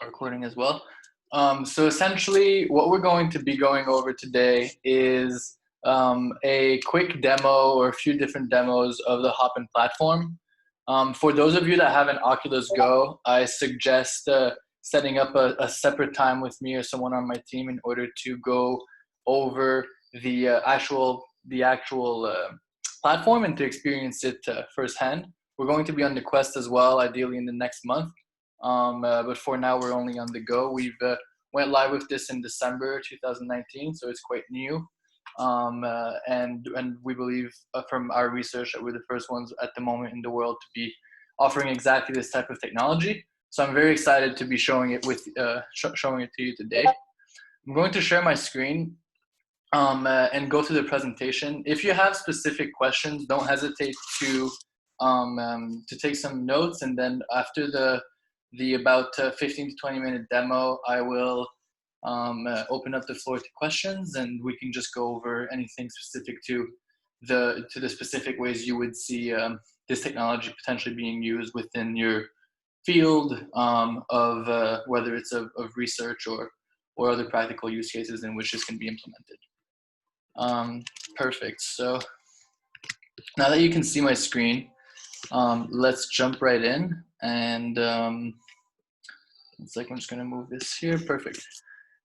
Recording as well. So essentially what we're going to be going over today is a quick demo or a few different demos of the Hoppin platform. For those of you that have an Oculus Go, I suggest setting up a separate time with me or someone on my team in order to go over the actual platform and to experience it firsthand. We're going to be on the Quest as well, ideally in the next month. But for now, we're only on the Go. We've went live with this in December 2019, so it's quite new. And we believe from our research that we're the first ones at the moment in the world to be offering exactly this type of technology. So I'm very excited to be showing it showing it to you today. I'm going to share my screen and go through the presentation. If you have specific questions, don't hesitate to take some notes, and then after the about 15 to 20 minute demo, I will open up the floor to questions, and we can just go over anything specific to the specific ways you would see this technology potentially being used within your field of whether it's of research or other practical use cases in which this can be implemented. Perfect. So now that you can see my screen, let's jump right in. And it's like I'm just going to move this here. Perfect.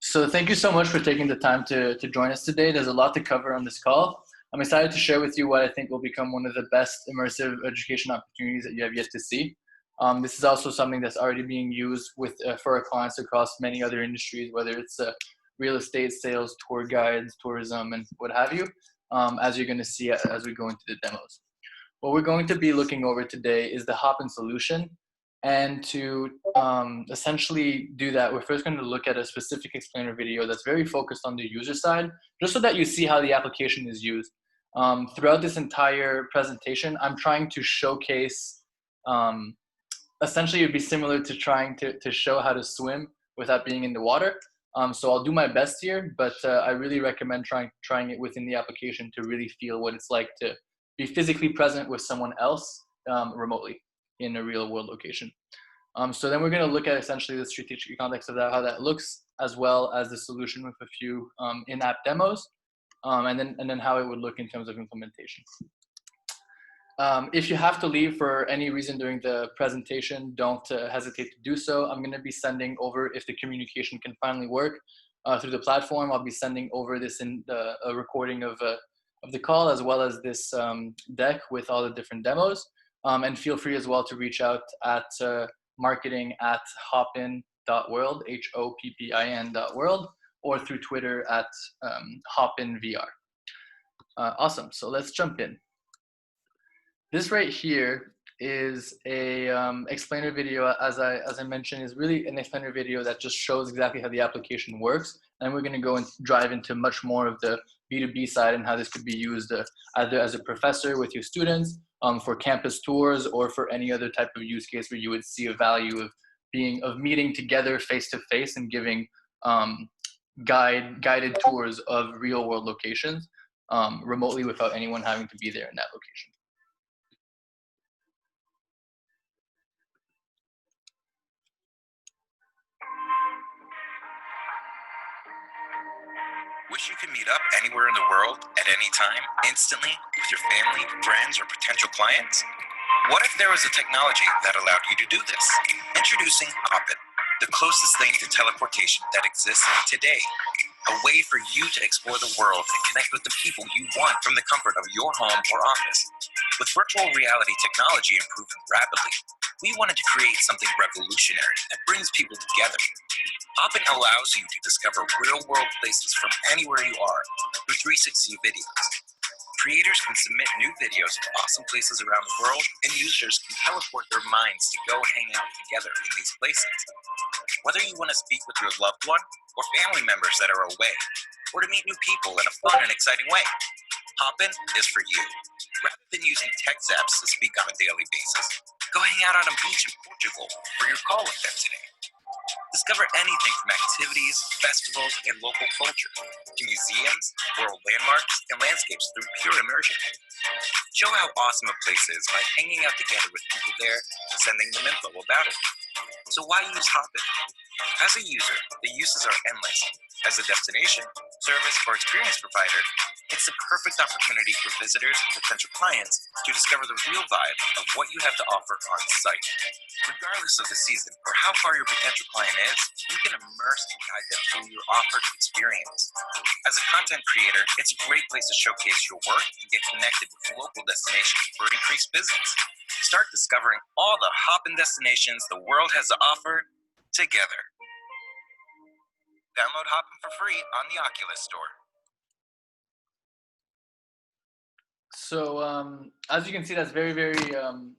So thank you so much for taking the time to join us today. There's a lot to cover on this call. I'm excited to share with you what I think will become one of the best immersive education opportunities that you have yet to see. This is also something that's already being used for our clients across many other industries, whether it's real estate, sales, tour guides, tourism, and what have you, as you're going to see as we go into the demos. What we're going to be looking over today is the Hoppin solution. And to essentially do that, we're first going to look at a specific explainer video that's very focused on the user side, just so that you see how the application is used. Throughout this entire presentation, I'm trying to showcase, essentially it would be similar to trying to show how to swim without being in the water. So I'll do my best here, but I really recommend trying it within the application to really feel what it's like to be physically present with someone else remotely in a real world location. So then we're going to look at essentially the strategic context of that, how that looks, as well as the solution with a few in-app demos, and then how it would look in terms of implementation. If you have to leave for any reason during the presentation, don't hesitate to do so. I'm going to be sending over, if the communication can finally work through the platform, I'll be sending over this in a recording of the call, as well as this deck with all the different demos. And feel free as well to reach out at marketing@hoppin.world, HOPPIN.world, or through Twitter at HoppinVR. Awesome, so let's jump in. This right here is a explainer video, as I mentioned, is really an explainer video that just shows exactly how the application works. And we're going to go and drive into much more of the B2B side and how this could be used either as a professor with your students, for campus tours, or for any other type of use case where you would see a value of meeting together face to face and giving guided tours of real world locations remotely without anyone having to be there in that location. Wish you could meet up anywhere in the world at any time, instantly, with your family, friends, or potential clients? What if there was a technology that allowed you to do this? Introducing Hoppin, the closest thing to teleportation that exists today. A way for you to explore the world and connect with the people you want from the comfort of your home or office. With virtual reality technology improving rapidly, we wanted to create something revolutionary that brings people together. Hoppin allows you to discover real-world places from anywhere you are through 360 videos. Creators can submit new videos of awesome places around the world, and users can teleport their minds to go hang out together in these places. Whether you want to speak with your loved one or family members that are away, or to meet new people in a fun and exciting way, Hoppin is for you. Rather than using text apps to speak on a daily basis, go hang out on a beach in Portugal or your call with them today. Discover anything from activities, festivals, and local culture, to museums, world landmarks, and landscapes through pure immersion. Show how awesome a place is by hanging out together with people there and sending them info about it. So why use Hoppin? As a user, the uses are endless. As a destination, service, or experience provider, it's the perfect opportunity for visitors and potential clients to discover the real vibe of what you have to offer on site. Regardless of the season or how far your potential client is, you can immerse and guide them through your offered experience. As a content creator, it's a great place to showcase your work and get connected with local destinations for increased business. Start discovering all the Hoppin destinations the world has to offer together. Download Hoppin for free on the Oculus Store. So as you can see, that's very, very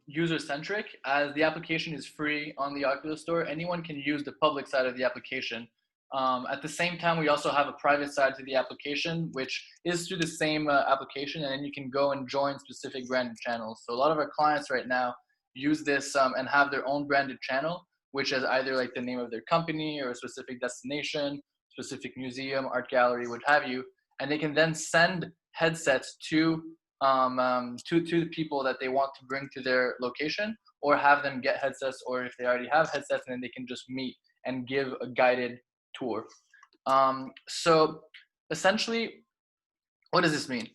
user-centric. As the application is free on the Oculus Store, anyone can use the public side of the application. At the same time, we also have a private side to the application, which is through the same application, and then you can go and join specific branded channels. So a lot of our clients right now use this and have their own branded channel, which is either like the name of their company or a specific destination, specific museum, art gallery, what have you, and they can then send headsets to the people that they want to bring to their location, or have them get headsets, or if they already have headsets, then they can just meet and give a guided tour. So essentially, what does this mean?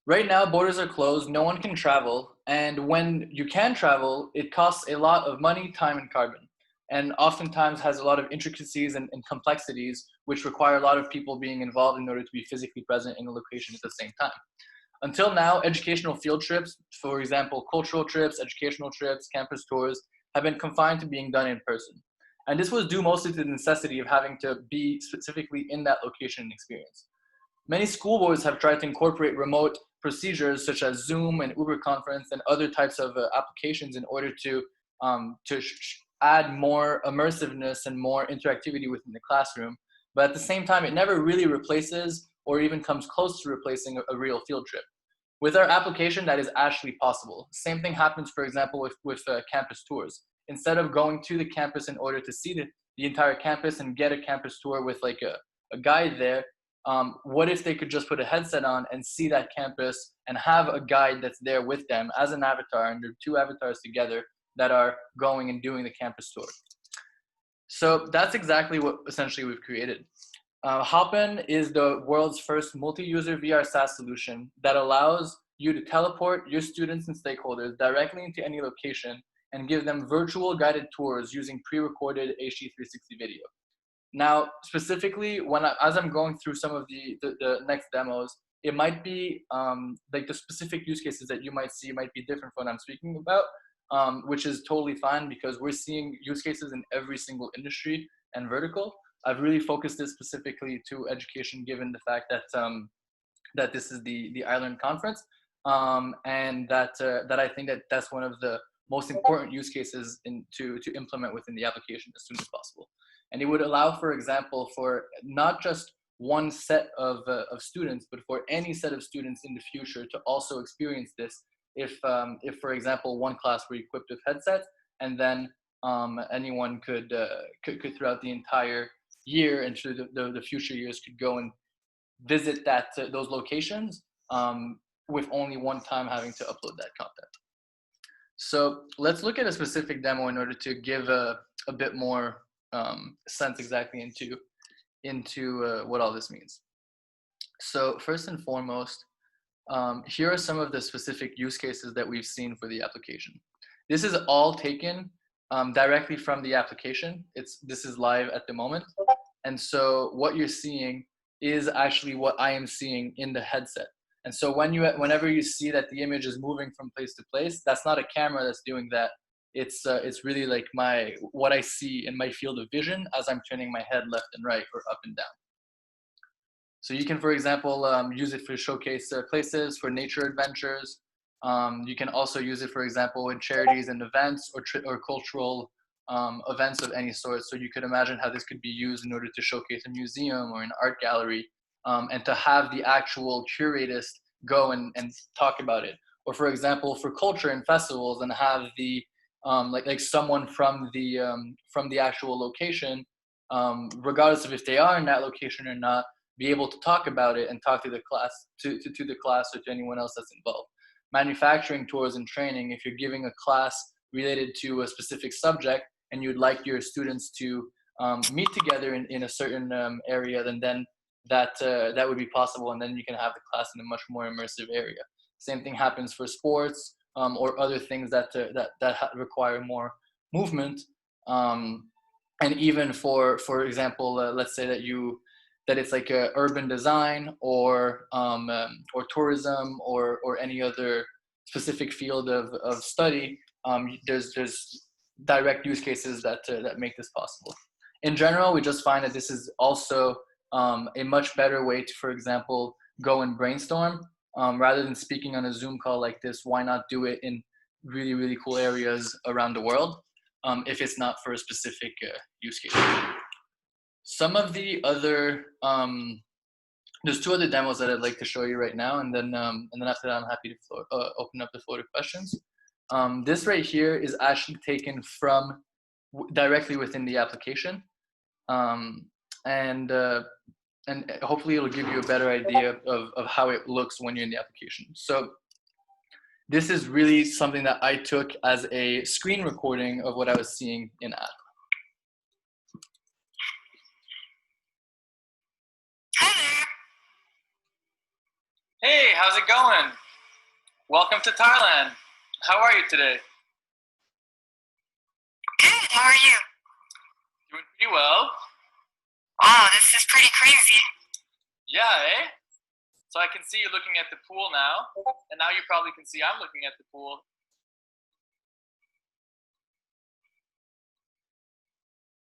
Right now, borders are closed, no one can travel, and when you can travel, it costs a lot of money, time, and carbon, and oftentimes has a lot of intricacies and complexities, which require a lot of people being involved in order to be physically present in a location at the same time. Until now, educational field trips, for example, cultural trips, educational trips, campus tours, have been confined to being done in person. And this was due mostly to the necessity of having to be specifically in that location and experience. Many school boards have tried to incorporate remote procedures such as Zoom and Uber Conference and other types of applications in order to add more immersiveness and more interactivity within the classroom. But at the same time, it never really replaces or even comes close to replacing a real field trip. With our application, that is actually possible. Same thing happens, for example, with campus tours. Instead of going to the campus in order to see the entire campus and get a campus tour with like a guide there, what if they could just put a headset on and see that campus and have a guide that's there with them as an avatar, and they're two avatars together that are going and doing the campus tour. So that's exactly what essentially we've created. Hoppin is the world's first multi-user VR SaaS solution that allows you to teleport your students and stakeholders directly into any location and give them virtual guided tours using pre-recorded HD360 video. Now, specifically, as I'm going through some of the next demos, it might be like the specific use cases that you might see might be different from what I'm speaking about, which is totally fine because we're seeing use cases in every single industry and vertical. I've really focused this specifically to education, given the fact that that this is the iLRN conference, and that I think that that's one of the most important use cases to implement within the application as soon as possible. And it would allow, for example, for not just one set of students, but for any set of students in the future to also experience this. If for example, one class were equipped with headsets, and then anyone could throughout the entire year and through the future years could go and visit those locations with only one time having to upload that content. So let's look at a specific demo in order to give a bit more sense exactly into what all this means. So first and foremost, here are some of the specific use cases that we've seen for the application. This is all taken directly from the application. This is live at the moment. And so what you're seeing is actually what I am seeing in the headset. And so whenever you see that the image is moving from place to place, that's not a camera that's doing that. It's really like what I see in my field of vision as I'm turning my head left and right or up and down. So you can, for example, use it for showcase places, for nature adventures. You can also use it, for example, in charities and events or cultural events of any sort. So you could imagine how this could be used in order to showcase a museum or an art gallery, and to have the actual curatist go and talk about it. Or for example, for culture and festivals, and have the like someone from the actual location, regardless of if they are in that location or not, be able to talk about it and talk to the class, to the class or to anyone else that's involved. Manufacturing tours and training, if you're giving a class related to a specific subject and you'd like your students to meet together in a certain area, then that would be possible, and then you can have the class in a much more immersive area. Same thing happens for sports or other things that require more movement. And even for example, let's say that it's like urban design or tourism or any other specific field of study. There's direct use cases that make this possible. In general, we just find that this is also a much better way to, for example, go and brainstorm. Rather than speaking on a Zoom call like this, why not do it in really, really cool areas around the world if it's not for a specific use case. Some of the other, there's two other demos that I'd like to show you right now, and then after that, I'm happy to open up the floor to questions. This right here is actually taken from directly within the application, and hopefully it'll give you a better idea of how it looks when you're in the application. So this is really something that I took as a screen recording of what I was seeing in app. Hey, how's it going? Welcome to Thailand. How are you today? Good, how are you? Doing pretty well. Wow, this is pretty crazy. Yeah, eh? So I can see you looking at the pool now, and now you probably can see I'm looking at the pool.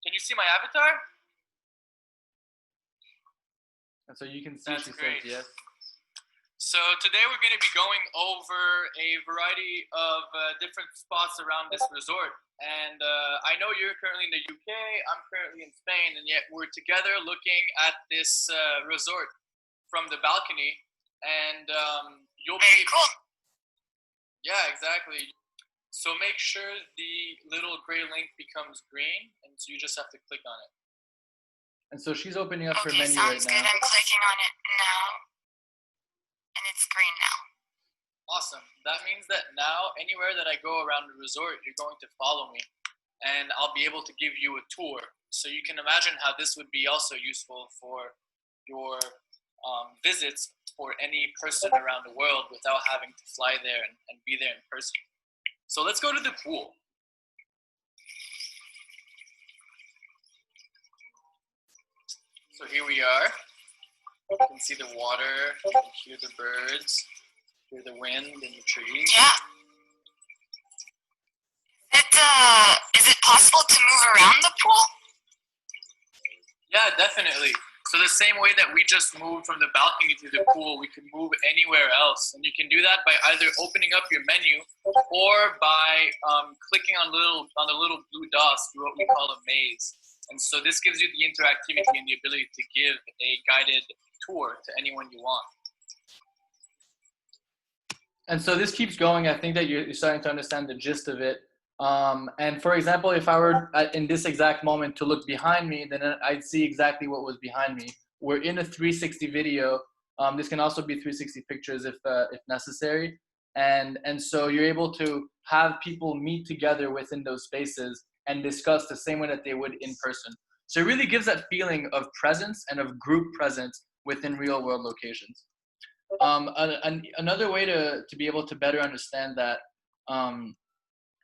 Can you see my avatar? And so you can see. That's great. Says yes. So today we're going to be going over a variety of different spots around this resort. And I know you're currently in the UK, I'm currently in Spain, and yet we're together looking at this resort from the balcony. And you'll be cool. Yeah, exactly. So make sure the little gray link becomes green, and so you just have to click on it. And so she's opening up her menu right now. Sounds good. I'm clicking on it now, and it's green now. Awesome. That means that now anywhere that I go around the resort, you're going to follow me, and I'll be able to give you a tour. So you can imagine how this would be also useful for your visits for any person around the world without having to fly there and be there in person. So let's go to the pool. So here we are. You can see the water, you can hear the birds, hear the wind and the trees. Yeah. Is it possible to move around the pool? Yeah, definitely. So the same way that we just moved from the balcony to the pool, we can move anywhere else. And you can do that by either opening up your menu or by clicking on the little blue dots through what we call a maze. And so this gives you the interactivity and the ability to give a guided tour to anyone you want. And so this keeps going. I think that you're starting to understand the gist of it. And for example, if I were in this exact moment to look behind me, then I'd see exactly what was behind me. We're in a 360 video. This can also be 360 pictures if necessary. And so you're able to have people meet together within those spaces and discuss the same way that they would in person. So it really gives that feeling of presence and of group presence within real world locations. Another way to be able to better understand that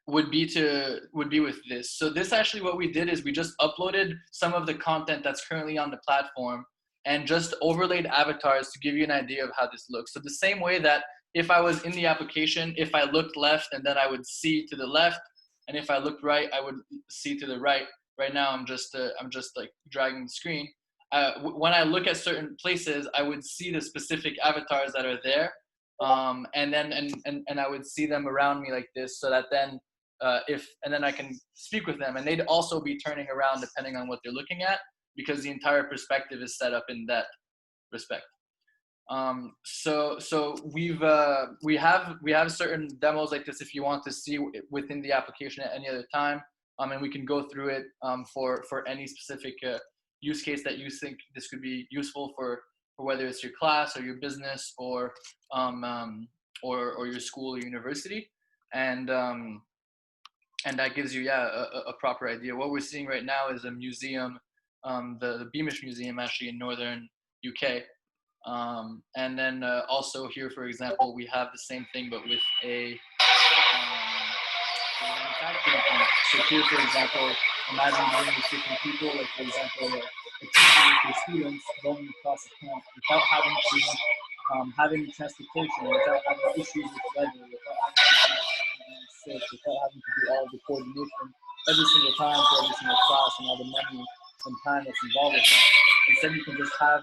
would be with this. So this actually, what we did is we just uploaded some of the content that's currently on the platform and just overlaid avatars to give you an idea of how this looks. So the same way that if I was in the application, if I looked left and then I would see to the left, and if I looked right, I would see to the right. Right now, I'm just like dragging the screen. When I look at certain places, I would see the specific avatars that are there, and I would see them around me like this, so that then and then I can speak with them, and they'd also be turning around depending on what they're looking at, because the entire perspective is set up in that respect. So we have certain demos like this if you want to see within the application at any other time, and we can go through it for any specific use case that you think this could be useful for whether it's your class or your business or your school or university. And and that gives you, yeah, a proper idea. What we're seeing right now is a museum, the Beamish Museum, actually in northern UK. And then also here, for example, we have the same thing, but with a manufacturing plant. So here, for example, imagine dealing with different people, like for example, a teacher with your students going across a camp without having to have any transportation, without having issues with weather, without having issues with someone being sick, without having to do all the coordination every single time for every single class and all the money and time that's involved with that. Instead, you can just have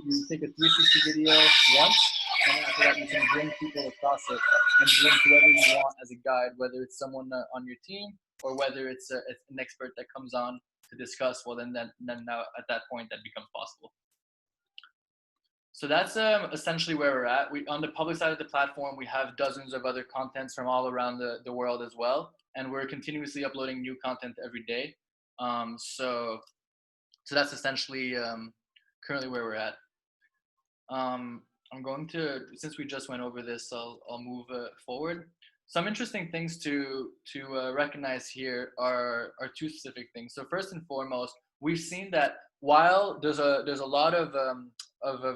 you take a 360 video once, and then after that, you can bring people across it and bring whoever you want as a guide, whether it's someone on your team or whether it's an expert that comes on to discuss. Well, then now at that point, that becomes possible. So that's essentially where we're at. On the public side of the platform, we have dozens of other contents from all around the world as well, and we're continuously uploading new content every day. So that's essentially currently where we're at. I'm going to, since we just went over this, I'll move forward. Some interesting things to recognize here are two specific things. So first and foremost, we've seen that while there's a lot of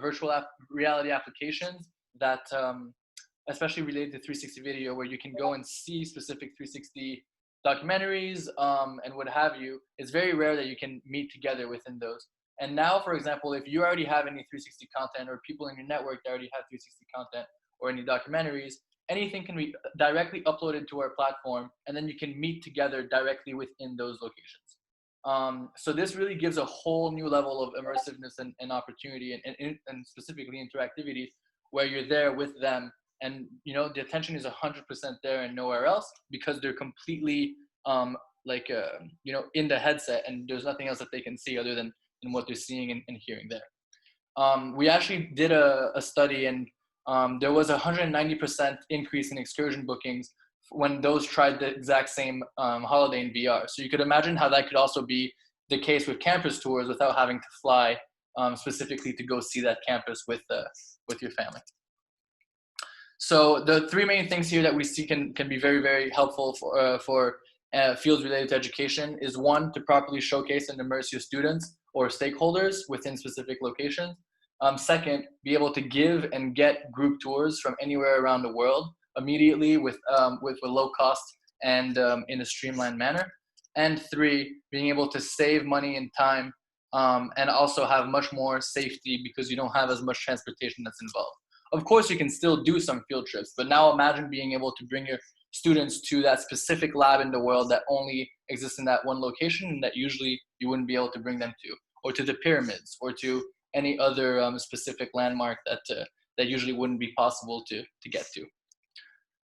virtual reality applications that especially related to 360 video, where you can go and see specific 360 documentaries and what have you, it's very rare that you can meet together within those. And now, for example, if you already have any 360 content or people in your network that already have 360 content or any documentaries, anything can be directly uploaded to our platform, and then you can meet together directly within those locations. So this really gives a whole new level of immersiveness and opportunity and specifically interactivity, where you're there with them, and the attention is 100% there and nowhere else, because they're completely in the headset, and there's nothing else that they can see other than what they're seeing and hearing there. We actually did a study, and there was a 190% increase in excursion bookings when those tried the exact same holiday in VR. So you could imagine how that could also be the case with campus tours without having to fly specifically to go see that campus with your family. So the three main things here that we see can be very, very helpful for fields related to education is, one, to properly showcase and immerse your students or stakeholders within specific locations. Second, be able to give and get group tours from anywhere around the world immediately with a low cost and in a streamlined manner. And three, being able to save money and time and also have much more safety because you don't have as much transportation that's involved. Of course, you can still do some field trips, but now imagine being able to bring your students to that specific lab in the world that only exists in that one location and that usually you wouldn't be able to bring them to, or to the pyramids, or to any other specific landmark that usually wouldn't be possible to get to.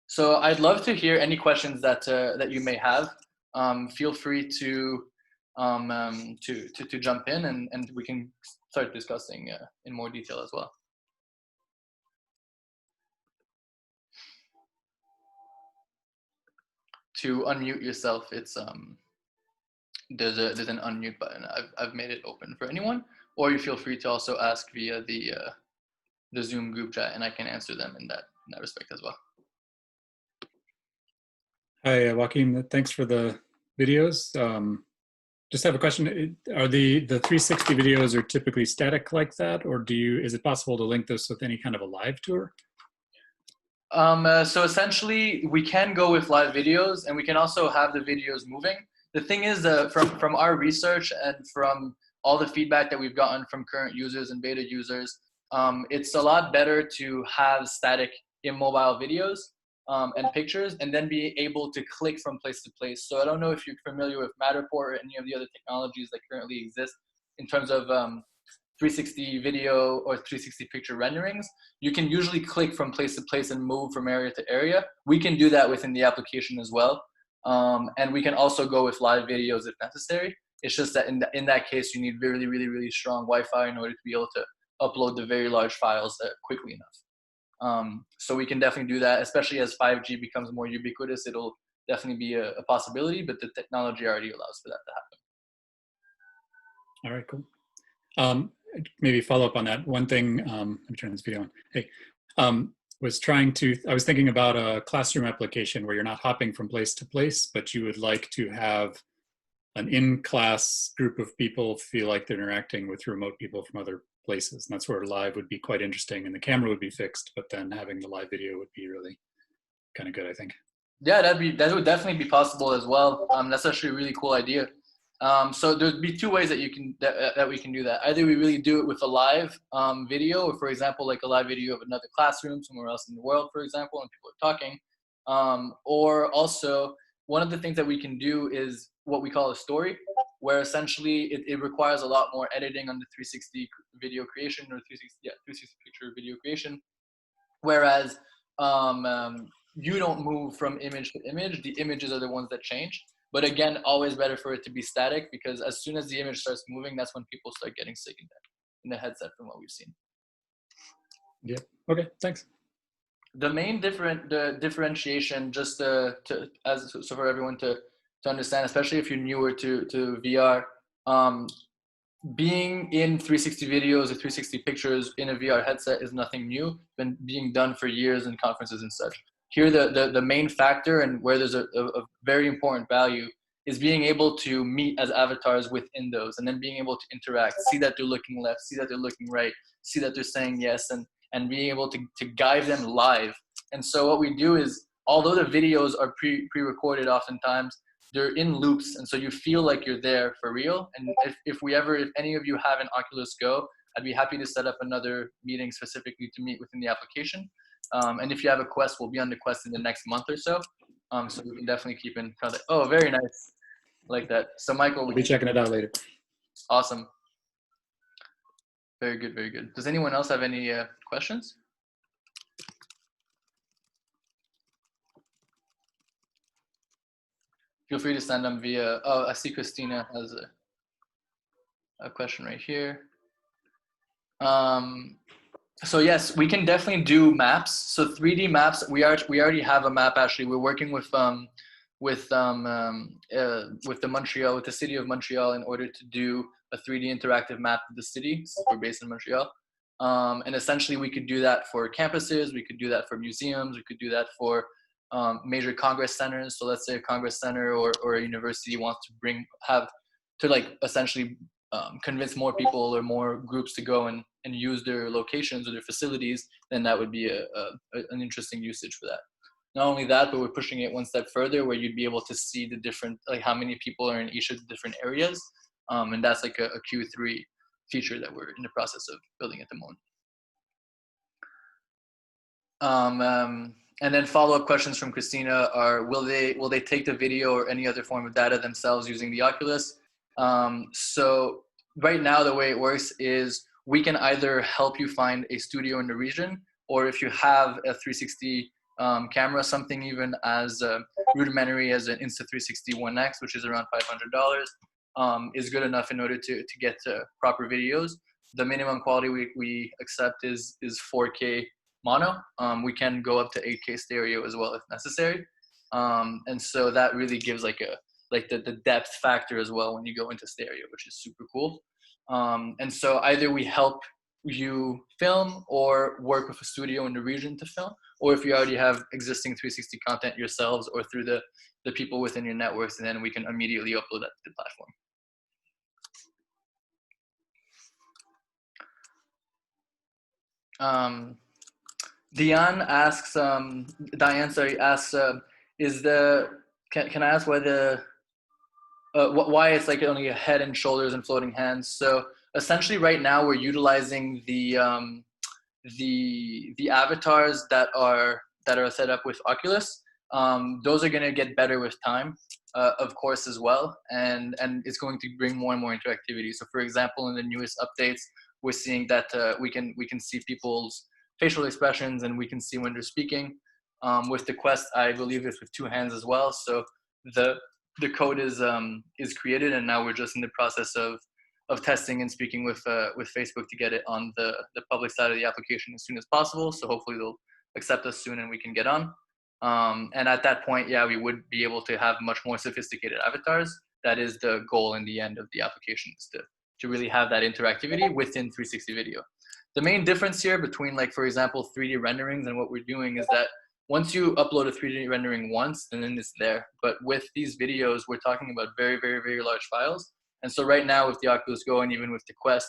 So I'd love to hear any questions that you may have. Feel free to jump in, and we can start discussing in more detail as well. To unmute yourself, it's there's an unmute button. I've made it open for anyone, or you feel free to also ask via the Zoom group chat, and I can answer them in that respect as well. Hi, Joaquin. Thanks for the videos. Just have a question. Are the 360 videos are typically static like that, or is it possible to link this with any kind of a live tour? So essentially, we can go with live videos, and we can also have the videos moving. The thing is, from our research and from all the feedback that we've gotten from current users and beta users, it's a lot better to have static immobile videos and pictures, and then be able to click from place to place. So I don't know if you're familiar with Matterport or any of the other technologies that currently exist in terms of 360 video or 360 picture renderings. You can usually click from place to place and move from area to area. We can do that within the application as well. And we can also go with live videos if necessary. It's just that in that case, you need really, really, really strong Wi-Fi in order to be able to upload the very large files quickly enough. So we can definitely do that, especially as 5G becomes more ubiquitous. It'll definitely be a possibility, but the technology already allows for that to happen. All right, cool. Maybe follow up on that. One thing, let me turn this video on. Hey, was I was thinking about a classroom application where you're not hopping from place to place, but you would like to have an in-class group of people feel like they're interacting with remote people from other places. And that's where live would be quite interesting, and the camera would be fixed, but then having the live video would be really kind of good, I think. Yeah, that would definitely be possible as well. That's actually a really cool idea. So there'd be two ways that that we can do that. Either we really do it with a live video, or for example, like a live video of another classroom somewhere else in the world, for example, and people are talking. Or also, one of the things that we can do is what we call a story, where essentially it requires a lot more editing on the 360 video creation or 360 picture video creation. Whereas you don't move from image to image. The images are the ones that change. But again, always better for it to be static, because as soon as the image starts moving, that's when people start getting sick in the headset from what we've seen. Yep. Okay, thanks. The main differentiation, just so for everyone to understand, especially if you're newer to VR, being in 360 videos or 360 pictures in a VR headset is nothing new. Been being done for years in conferences and such. Here, the main factor, and where there's a very important value, is being able to meet as avatars within those, and then being able to interact, see that they're looking left, see that they're looking right, see that they're saying yes, and being able to guide them live. And so what we do is, although the videos are pre-recorded oftentimes, they're in loops, and so you feel like you're there for real. And if any of you have an Oculus Go, I'd be happy to set up another meeting specifically to meet within the application. And if you have a Quest, we'll be on the Quest in the next month or so. So we can definitely keep in contact. Oh, very nice. Like that. So Michael, We'll be checking it out later. Awesome. Very good, very good. Does anyone else have any questions? Feel free to send them via, oh, I see Christina has a question right here. So yes, we can definitely do maps. So 3D maps, we already have a map. Actually, we're working with the city of Montreal in order to do a 3D interactive map of the city. So we're based in Montreal, and essentially we could do that for campuses. We could do that for museums. We could do that for major congress centers. So let's say a congress center or a university wants to essentially convince more people or more groups to go and use their locations or their facilities, then that would be an interesting usage for that. Not only that, but we're pushing it one step further, where you'd be able to see the different, like how many people are in each of the different areas. And that's like a Q3 feature that we're in the process of building at the moment. And then follow-up questions from Christina are, will they take the video or any other form of data themselves using the Oculus? So right now, the way it works is we can either help you find a studio in the region, or if you have a 360 camera, something even as rudimentary as an Insta360 One X, which is around $500, is good enough in order to get proper videos. The minimum quality we accept is 4K mono. We can go up to 8K stereo as well if necessary. And so that really gives the depth factor as well when you go into stereo, which is super cool. And so either we help you film or work with a studio in the region to film, or if you already have existing 360 content yourselves or through the people within your networks, and then we can immediately upload that to the platform. Diane asks, can I ask why it's like only a head and shoulders and floating hands? So essentially right now we're utilizing the avatars that are set up with Oculus. Those are going to get better with time, of course, as well, and it's going to bring more and more interactivity. So for example, in the newest updates, we're seeing that we can see people's facial expressions, and we can see when they're speaking. With the Quest, I believe it's with 2 hands as well. So the code is created, and now we're just in the process of testing and speaking with Facebook to get it on the public side of the application as soon as possible. So hopefully they'll accept us soon and we can get on. And at that point, yeah, we would be able to have much more sophisticated avatars. That is the goal in the end of the application, is to really have that interactivity within 360 video. The main difference here between, like, for example, 3D renderings and what we're doing is that once you upload a 3D rendering once, and then it's there. But with these videos, we're talking about very, very, very large files. And so right now with the Oculus Go and even with the Quest,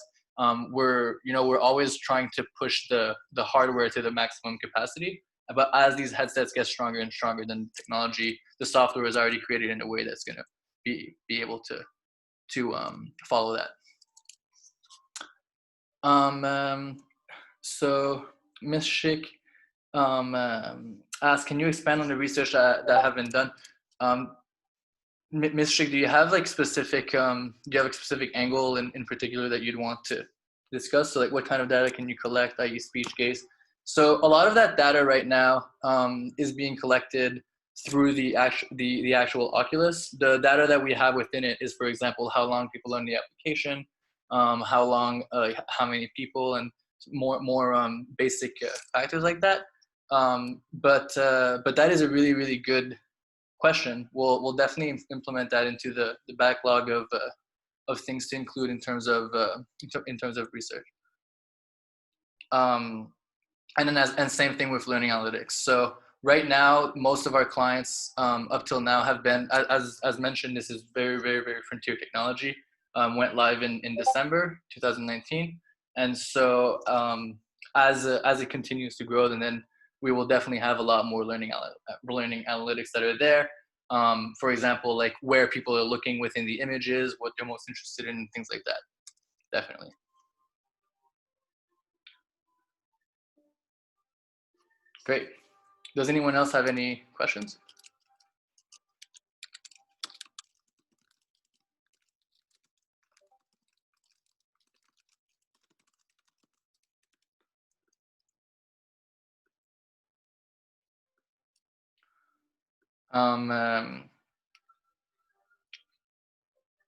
we're always trying to push the hardware to the maximum capacity. But as these headsets get stronger and stronger, then technology, the software is already created in a way that's going to be able to follow that. So Ms. Schick asked, can you expand on the research that have been done? Ms. Schick, do you have like specific, do you have a specific angle in particular that you'd want to discuss? So like what kind of data can you collect, i.e. speech gaze? So a lot of that data right now is being collected through the actual Oculus. The data that we have within it is, for example, how long people are on the application, how long, how many people, and more basic factors like that. But that is a really, really good question. We'll definitely implement that into the backlog of things to include in terms of research. And then same thing with learning analytics. So right now, most of our clients up till now have been, as mentioned, this is very, very, very frontier technology. Went live in December 2019. And so as it continues to grow, then we will definitely have a lot more learning analytics that are there. For example, like where people are looking within the images, what they're most interested in, things like that. Definitely. Great. Does anyone else have any questions?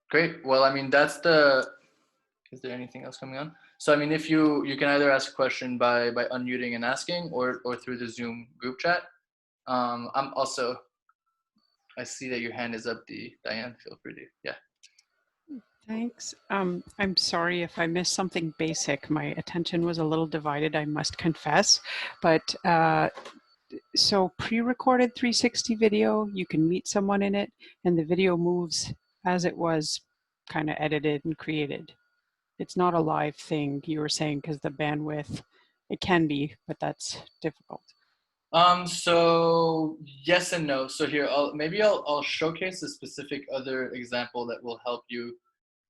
Great. Well, I mean, that's the, is there anything else coming on? So, I mean, if you can either ask a question by unmuting and asking or through the Zoom group chat. I'm also, I see that your hand is up, Diane, feel free to, yeah. Thanks. I'm sorry if I missed something basic. My attention was a little divided, I must confess. But so pre-recorded 360 video, you can meet someone in it and the video moves as it was kind of edited and created. It's not a live thing, you were saying, because the bandwidth, it can be, but that's difficult. So yes and no. So here, I'll showcase a specific other example that will help you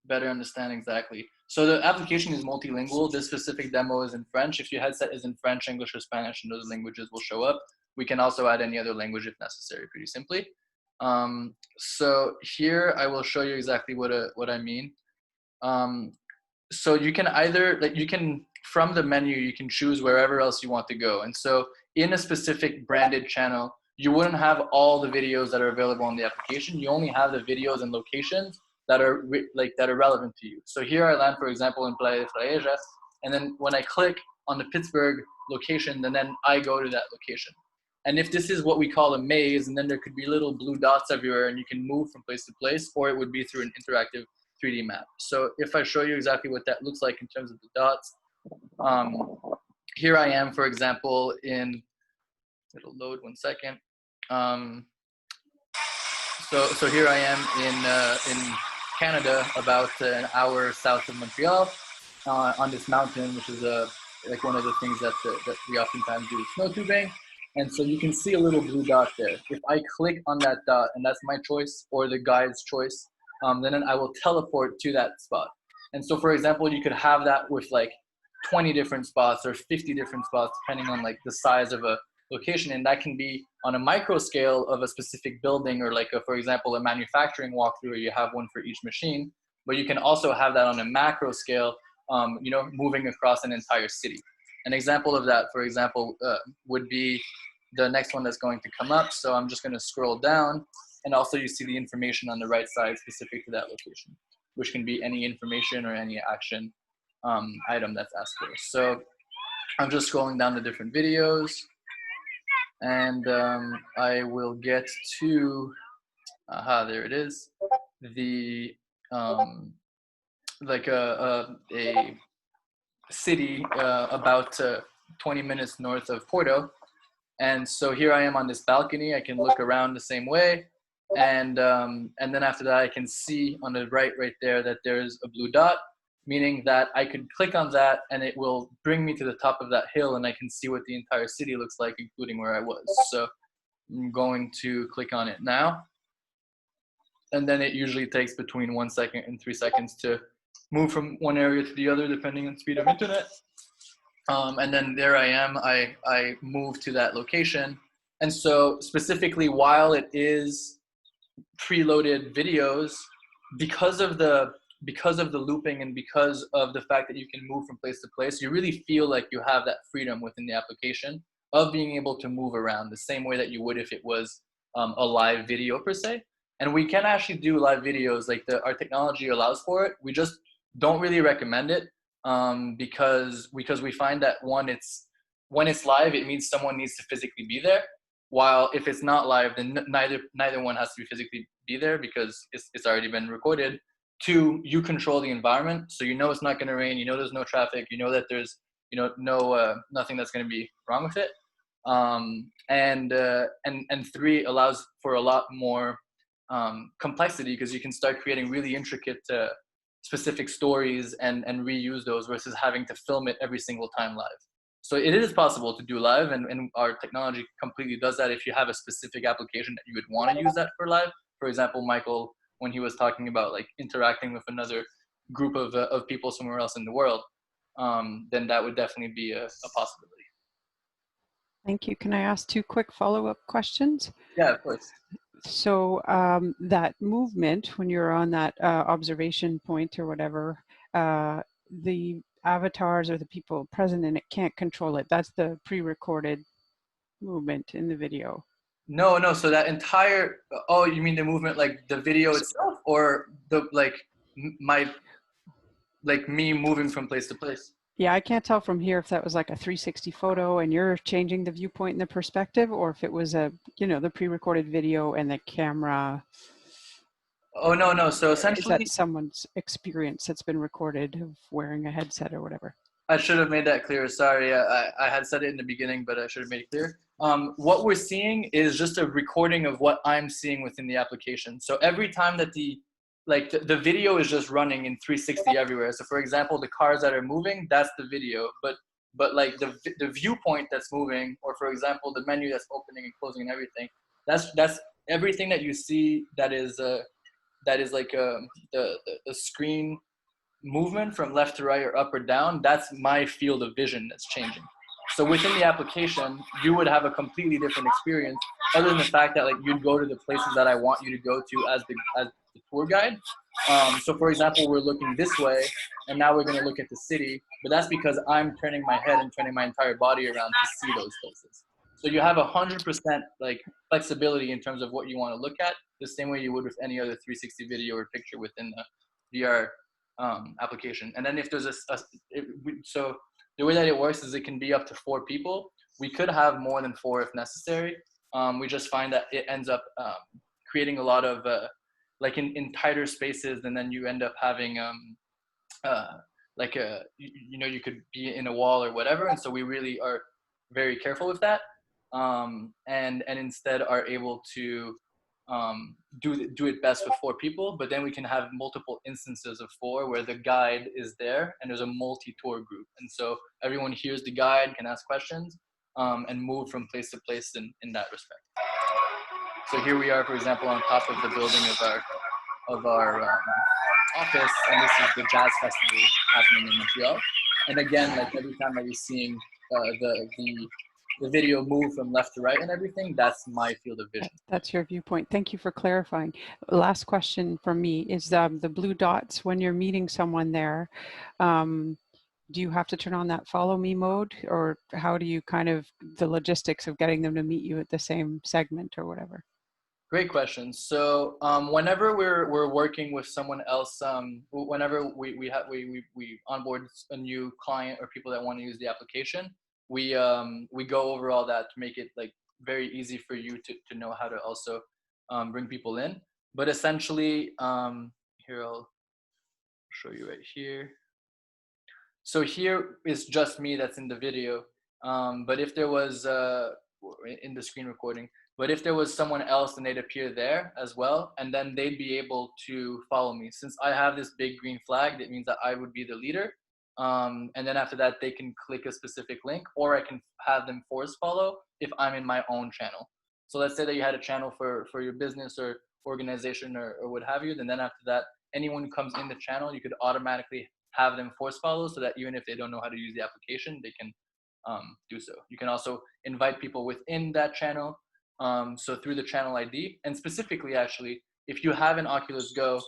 better understand exactly. So the application is multilingual. This specific demo is in French. If your headset is in French, English, or Spanish, and those languages will show up. We can also add any other language if necessary, pretty simply. So here I will show you exactly what I mean. So you can either, like, from the menu, you can choose wherever else you want to go. And so in a specific branded channel, you wouldn't have all the videos that are available on the application. You only have the videos and locations that are relevant to you. So here I land, for example, in Playa de Fraeja, and then when I click on the Pittsburgh location, then I go to that location. And if this is what we call a maze, and then there could be little blue dots everywhere, and you can move from place to place, or it would be through an interactive 3D map. So if I show you exactly what that looks like in terms of the dots, here I am, for example, it'll load 1 second. So here I am in Canada, about an hour south of Montreal, on this mountain, which is like one of the things that we oftentimes do, snow tubing. And so you can see a little blue dot there. If I click on that dot, and that's my choice or the guide's choice, then I will teleport to that spot. And so, for example, you could have that with like 20 different spots or 50 different spots, depending on like the size of a location. And that can be on a micro scale of a specific building, or like, for example, a manufacturing walkthrough where you have one for each machine. But you can also have that on a macro scale, moving across an entire city. An example of that, for example, would be the next one that's going to come up. So I'm just going to scroll down, and also you see the information on the right side specific to that location, which can be any information or any action item that's asked for. So I'm just scrolling down the different videos, and I will get to, there it is, the like a city about 20 minutes north of Porto. And so here I am on this balcony. I can look around the same way. And then after that, I can see on the right there that there's a blue dot, meaning that I could click on that and it will bring me to the top of that hill and I can see what the entire city looks like, including where I was. So I'm going to click on it now. And then it usually takes between 1 second and 3 seconds to move from one area to the other, depending on speed of internet. And then there I am, I move to that location. And so specifically, while it is preloaded videos, because of the looping and because of the fact that you can move from place to place, you really feel like you have that freedom within the application of being able to move around the same way that you would if it was a live video per se. And we can actually do live videos, like our technology allows for it. We just don't really recommend it because we find that when it's live, it means someone needs to physically be there. While if it's not live, then neither one has to be physically be there because it's already been recorded. Two, you control the environment, so you know it's not going to rain. You know there's no traffic. You know that there's nothing that's going to be wrong with it. And three, allows for a lot more complexity because you can start creating really intricate specific stories and reuse those versus having to film it every single time live. So it is possible to do live, and our technology completely does that if you have a specific application that you would want to use that for live. For example, Michael, when he was talking about like interacting with another group of people somewhere else in the world, then that would definitely be a possibility. Thank you. Can I ask 2 quick follow-up questions? Yeah, of course. So that movement, when you're on that observation point or whatever, the avatars or the people present in it can't control it. That's the pre-recorded movement in the video. No. So that entire, oh, you mean the movement, like the video itself, or the me moving from place to place? Yeah, I can't tell from here if that was like a 360 photo and you're changing the viewpoint and the perspective, or if it was the pre-recorded video and the camera. Oh, no. So essentially, is that someone's experience that's been recorded of wearing a headset or whatever? I should have made that clear. Sorry, I had said it in the beginning, but I should have made it clear. What we're seeing is just a recording of what I'm seeing within the application. So every time that the video is just running in 360 everywhere. So for example, the cars that are moving, that's the video. But like the viewpoint that's moving, or for example, the menu that's opening and closing and everything, that's everything that you see that is like the screen movement from left to right or up or down. That's my field of vision that's changing. So within the application, you would have a completely different experience, other than the fact that like you'd go to the places that I want you to go to as the tour guide. So for example, we're looking this way, and now we're going to look at the city, but that's because I'm turning my head and turning my entire body around to see those places. So you have 100% like flexibility in terms of what you want to look at, the same way you would with any other 360 video or picture within the VR application. And then if there's so the way that it works is it can be up to 4 people. We could have more than 4 if necessary. We just find that it ends up creating a lot of like in tighter spaces, and then you end up having like you could be in a wall or whatever. And so we really are very careful with that, and instead are able to do it best with 4 people. But then we can have multiple instances of 4 where the guide is there and there's a multi-tour group, and so everyone hears the guide, can ask questions, and move from place to place in that respect. So here we are, for example, on top of the building of our office, and this is the jazz festival happening in Montreal. And again, like every time I was seeing the video move from left to right and everything, that's my field of vision. That's your viewpoint. Thank you for clarifying. Last question from me is the blue dots when you're meeting someone there. Do you have to turn on that follow me mode, or how do you kind of the logistics of getting them to meet you at the same segment or whatever? Great question. So whenever we're working with someone else, whenever we onboard a new client or people that want to use the application, we go over all that to make it like very easy for you to know how to also bring people in. But essentially, here I'll show you right here. So here is just me that's in the video. But if there was in the screen recording, but if there was someone else, then they'd appear there as well, and then they'd be able to follow me. Since I have this big green flag, that means that I would be the leader. And then after that, they can click a specific link, or I can have them force follow if I'm in my own channel. So let's say that you had a channel for your business or organization or what have you. Then after that, anyone who comes in the channel, you could automatically have them force follow, so that even if they don't know how to use the application, they can do so. You can also invite people within that channel. So through the channel ID, and specifically actually, if you have an Oculus Go,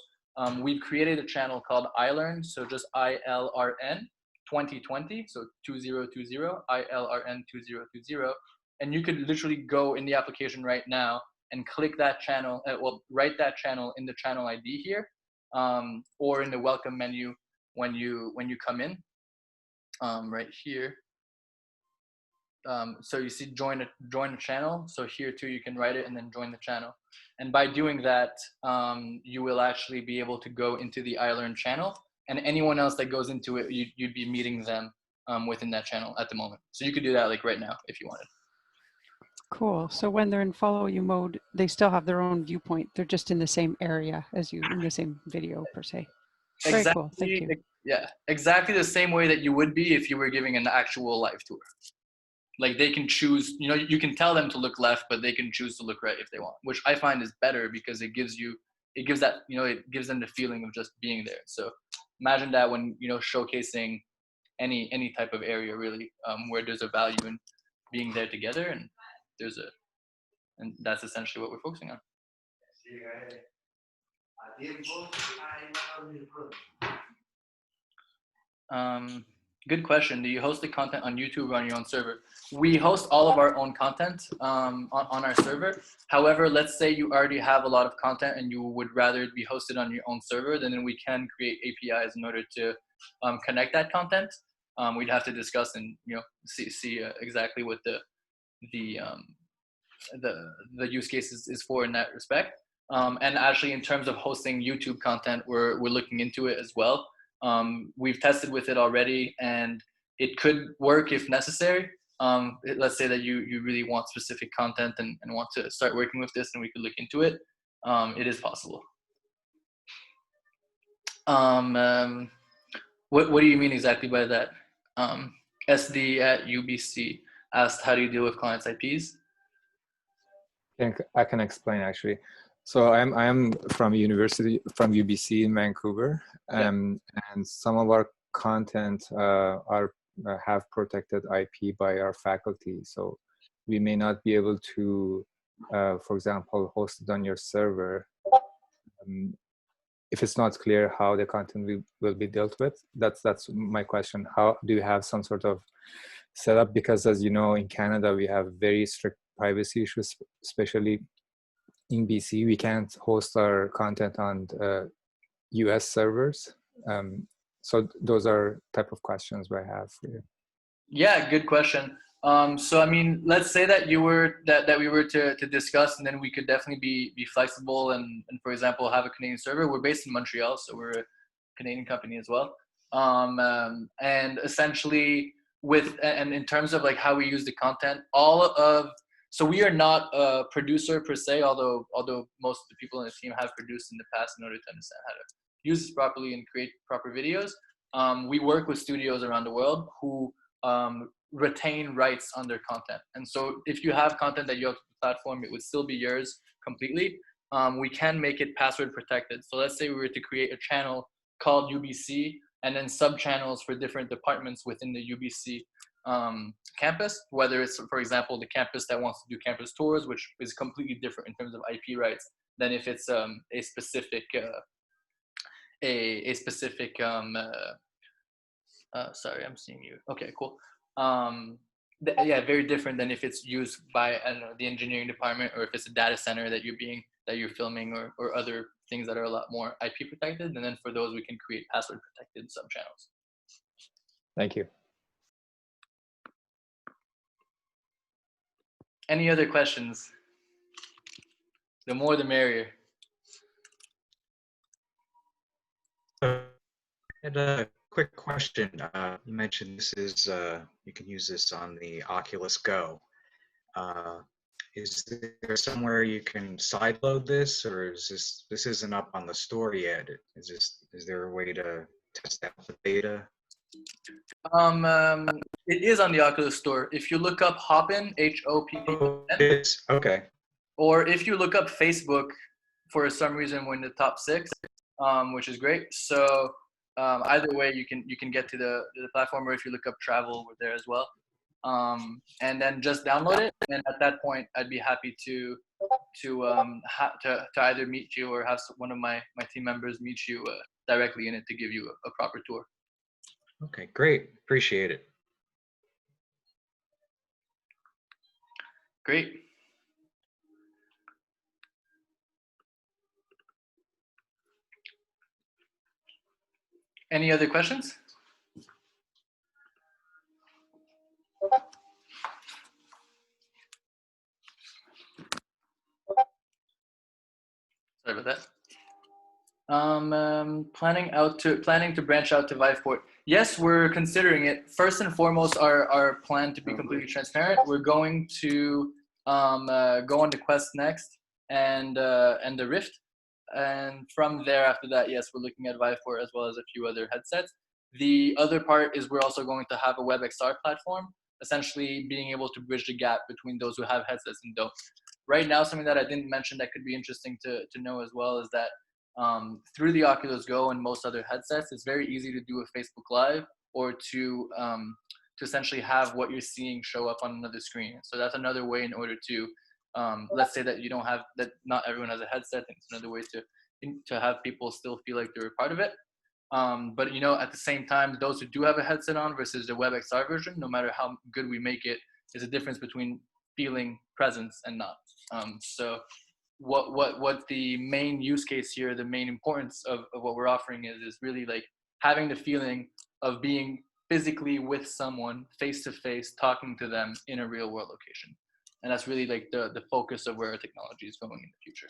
we've created a channel called iLRN, so just iLRN 2020, so 2020, iLRN 2020, and you could literally go in the application right now and click that channel, well, write that channel in the channel ID here, or in the welcome menu when you come in, right here. So you see join a channel. So here too, you can write it and then join the channel. And by doing that, you will actually be able to go into the iLRN channel, and anyone else that goes into it, you'd be meeting them within that channel at the moment. So you could do that like right now if you wanted. Cool. So when they're in follow you mode, they still have their own viewpoint. They're just in the same area as you, in the same video per se. Very Exactly, cool. Thank you. Yeah, exactly the same way that you would be if you were giving an actual live tour. Like they can choose, you can tell them to look left, but they can choose to look right if they want, which I find is better because it gives that, it gives them the feeling of just being there. So imagine that when, showcasing any type of area really, where there's a value in being there together, and that's essentially what we're focusing on. Good question. Do you host the content on YouTube or on your own server? We host all of our own content on our server. However, let's say you already have a lot of content and you would rather it be hosted on your own server, then we can create APIs in order to connect that content. We'd have to discuss and see exactly what the use case is for in that respect. And actually, in terms of hosting YouTube content, we're looking into it as well. We've tested with it already, and it could work if necessary. Let's say that you really want specific content and want to start working with this, and we could look into it. It is possible. What do you mean exactly by that? SD at UBC asked, how do you deal with clients' IPs? I can explain actually. So I'm from UBC in Vancouver, and some of our content have protected IP by our faculty. So we may not be able to, for example, host it on your server if it's not clear how the content will be dealt with. That's my question. How do you have some sort of setup? Because as you know, in Canada we have very strict privacy issues, especially in BC. We can't host our content on US servers. So those are type of questions I have for you. Yeah, good question. So I mean, let's say that we were to discuss, and then we could definitely be flexible and for example have a Canadian server. We're based in Montreal, so we're a Canadian company as well. And essentially and in terms of like how we use the content, so we are not a producer per se, although most of the people in the team have produced in the past in order to understand how to use this properly and create proper videos. We work with studios around the world who retain rights on their content. And so if you have content that you have to the platform, it would still be yours completely. We can make it password protected. So let's say we were to create a channel called UBC and then sub-channels for different departments within the UBC campus, whether it's, for example, the campus that wants to do campus tours, which is completely different in terms of IP rights than if it's a specific sorry, I'm seeing you. Okay, cool. Yeah, very different than if it's used by, I don't know, the engineering department, or if it's a data center that you're filming, or other things that are a lot more IP protected. And then for those, we can create password protected sub-channels. Thank you. Any other questions? The more the merrier. I had a quick question. You mentioned this is, you can use this on the Oculus Go. Is there somewhere you can sideload this, or is this isn't up on the store yet? Is there a way to test out the beta? It is on the Oculus Store. If you look up Hoppin, H-O-P-P-I-N, Oh, it is. Okay. or if you look up Facebook, for some reason we're in the top 6, which is great. So either way, you can get to the platform, or if you look up travel, we're there as well. And then just download it. And at that point, I'd be happy to either meet you or have one of my team members meet you directly in it to give you a proper tour. Okay, great. Appreciate it. Great. Any other questions? Sorry about that. Planning to branch out to Viveport. Yes, we're considering it. First and foremost, our plan, to be completely transparent, we're going to go on the Quest next and the Rift, and from there, after that, yes, we're looking at Viveport as well as a few other headsets. The other part is we're also going to have a WebXR platform, essentially being able to bridge the gap between those who have headsets and don't. Right now, something that I didn't mention that could be interesting to know as well is that through the Oculus Go and most other headsets, it's very easy to do a Facebook Live or to essentially have what you're seeing show up on another screen. So that's another way in order to, let's say that you don't have, that not everyone has a headset, and it's another way to have people still feel like they're a part of it. But you know, at the same time, those who do have a headset on versus the WebXR version, no matter how good we make it, is a difference between feeling presence and not. So what the main use case here, the main importance of what we're offering is really like having the feeling of being physically with someone face to face, talking to them in a real world location. And that's really like the focus of where our technology is going in the future.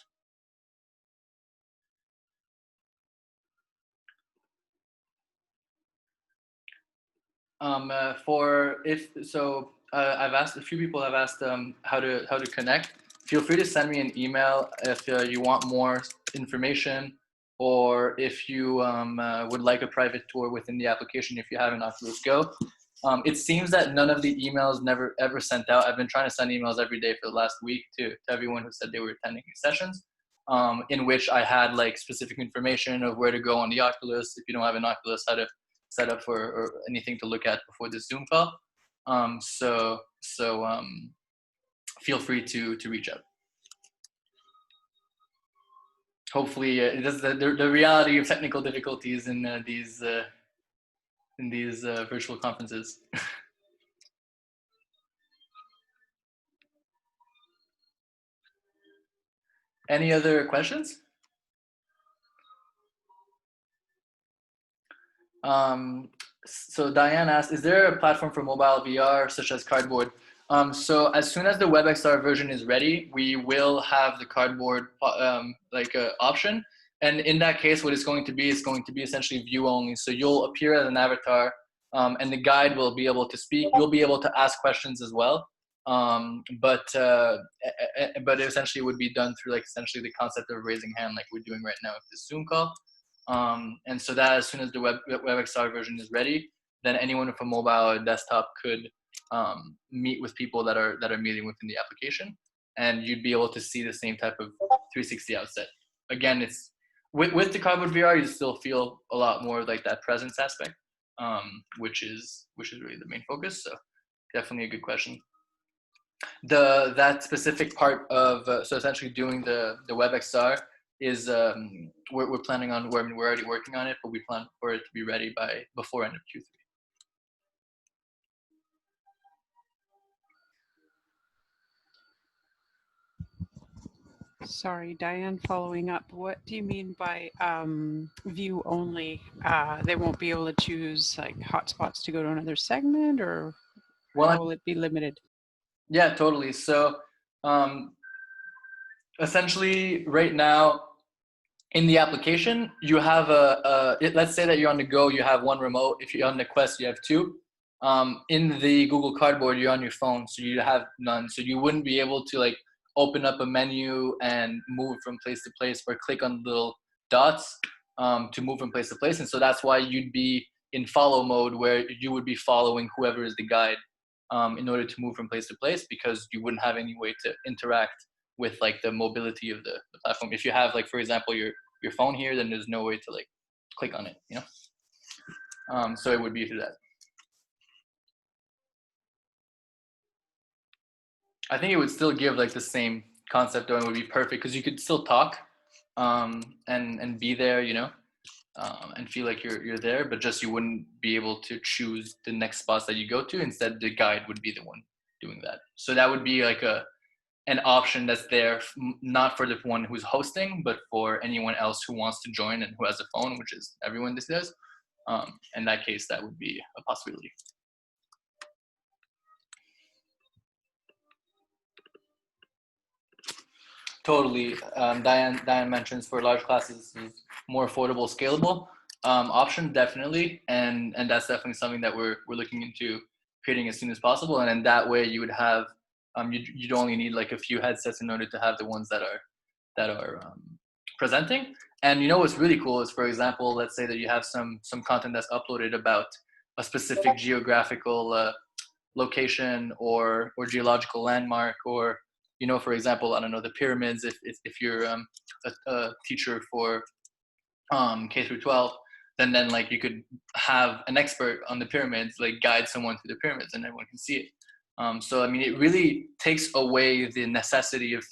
I've asked, a few people have asked how to connect. Feel free to send me an email if you want more information, or if you would like a private tour within the application if you have an Oculus Go. It seems that none of the emails never ever sent out. I've been trying to send emails every day for the last week to everyone who said they were attending these sessions, in which I had like specific information of where to go on the Oculus. If you don't have an Oculus, how to set up for or anything to look at before this Zoom call. Feel free to reach out. Hopefully, it is the reality of technical difficulties in these virtual conferences. Any other questions? So Diane asked, is there a platform for mobile VR such as Cardboard? So as soon as the WebXR version is ready, we will have the Cardboard option. And in that case, what it's going to be is going to be essentially view only. So you'll appear as an avatar, and the guide will be able to speak. You'll be able to ask questions as well. But essentially it would be done through like essentially the concept of raising hand like we're doing right now with this Zoom call. And so that as soon as the WebXR version is ready, then anyone with a mobile or desktop could meet with people that are meeting within the application, and you'd be able to see the same type of 360 outset. Again, it's with the Cardboard VR, you still feel a lot more like that presence aspect, which is really the main focus. So definitely a good question. That specific part of so essentially doing the WebXR is we're planning on, we're already working on it, but we plan for it to be ready before end of Q3. Sorry, Diane, following up, what do you mean by view only? They won't be able to choose like hotspots to go to another segment, or how will it be limited? Yeah, totally. So essentially right now, In the application, you have let's say that you're on the go, you have one remote. If you're on the Quest, you have two. In the Google Cardboard, you're on your phone, so you have none. So you wouldn't be able to like open up a menu and move from place to place, or click on little dots to move from place to place. And so that's why you'd be in follow mode, where you would be following whoever is the guide in order to move from place to place, because you wouldn't have any way to interact with like the mobility of the platform. If you have like, for example, your phone here, then there's no way to like click on it, you know? So it would be through that. I think it would still give like the same concept, though, and would be perfect because you could still talk and be there, you know, and feel like you're there, but just you wouldn't be able to choose the next spots that you go to. Instead, the guide would be the one doing that. So that would be like an option that's there, not for the one who's hosting, but for anyone else who wants to join and who has a phone, which is everyone these days. In that case, that would be a possibility. Totally. Diane mentions for large classes, more affordable, scalable option, definitely, and that's definitely something that we're looking into creating as soon as possible. And in that way, you would have you'd only need like a few headsets in order to have the ones that are presenting. And you know what's really cool is, for example, let's say that you have some content that's uploaded about a specific geographical location or geological landmark, or you know, for example, I don't know, the pyramids. If you're a teacher for K through 12, then like you could have an expert on the pyramids like guide someone through the pyramids, and everyone can see it. So I mean, it really takes away the necessity of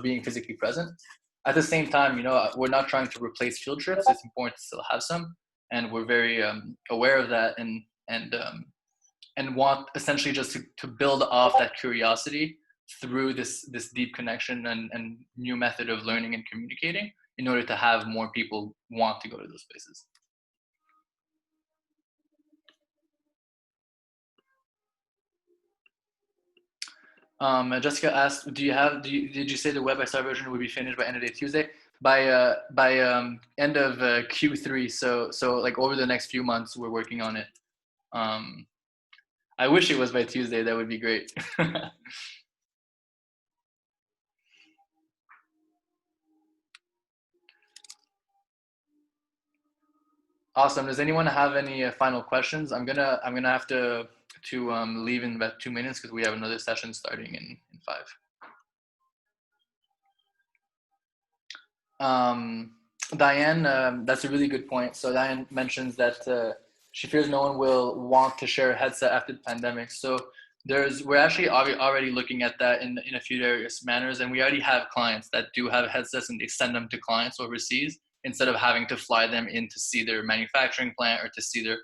being physically present. At the same time, you know, we're not trying to replace field trips. It's important to still have some, and we're very aware of that, and want essentially just to build off that curiosity through this deep connection and new method of learning and communicating, in order to have more people want to go to those places. Jessica asked, did you say the WebXR version would be finished by end of day Tuesday? By end of Q3, so like over the next few months, we're working on it. I wish it was by Tuesday. That would be great. Awesome. Does anyone have any final questions? I'm gonna have to leave in about 2 minutes because we have another session starting in 5. Diane, that's a really good point. So Diane mentions that she fears no one will want to share a headset after the pandemic. So we're actually already looking at that in a few various manners, and we already have clients that do have headsets and they send them to clients overseas instead of having to fly them in to see their manufacturing plant or to see their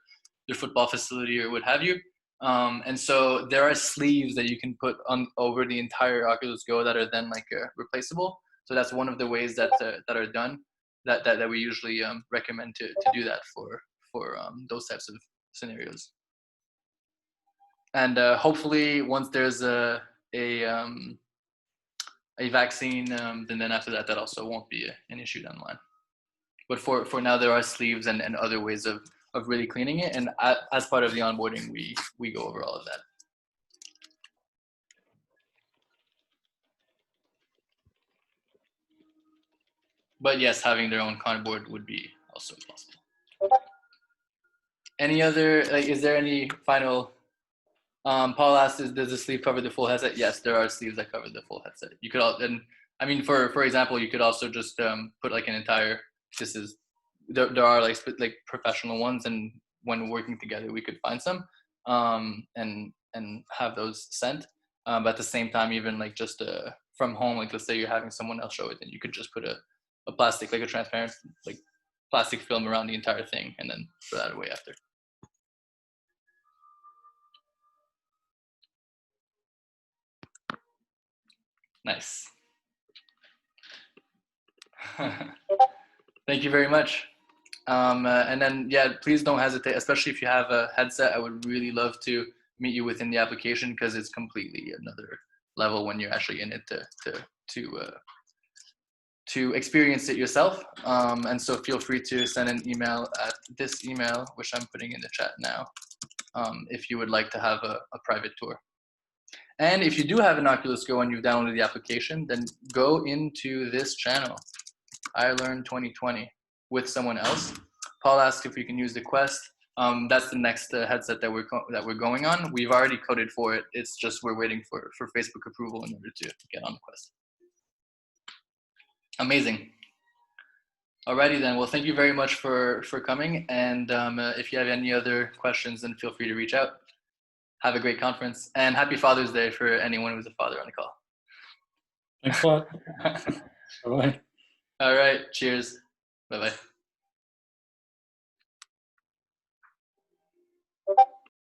football facility or what have you. And so there are sleeves that you can put on over the entire Oculus Go that are then like replaceable. So that's one of the ways that are done that we usually recommend to do that for those types of scenarios. And hopefully once there's a vaccine, then after that also won't be an issue down the line. But for now, there are sleeves and other ways of really cleaning it. And as part of the onboarding, we go over all of that. But yes, having their own cardboard would be also possible. Any other, like, is there any final, Paul asked, does the sleeve cover the full headset? Yes, there are sleeves that cover the full headset. You could, and I mean, for example, you could also just put like an entire, there are like professional ones, and when working together, we could find some and have those sent. But at the same time, even like just from home, like let's say you're having someone else show it, then you could just put a plastic, like a transparent like plastic film around the entire thing, and then throw that away after. Nice. Thank you very much. And then, yeah, please don't hesitate, especially if you have a headset. I would really love to meet you within the application, because it's completely another level when you're actually in it to experience it yourself. And so feel free to send an email at this email, which I'm putting in the chat now, if you would like to have a private tour. And if you do have an Oculus Go and you've downloaded the application, then go into this channel, iLRN 2020, with someone else. Paul asked if we can use the Quest. That's the next headset that we're going on. We've already coded for it. It's just we're waiting for Facebook approval in order to get on the Quest. Amazing. Alrighty then. Well, thank you very much for coming. And if you have any other questions, then feel free to reach out. Have a great conference, and happy Father's Day for anyone who's a father on the call. Thanks a lot. Bye-bye. All right. Cheers. Bye-bye.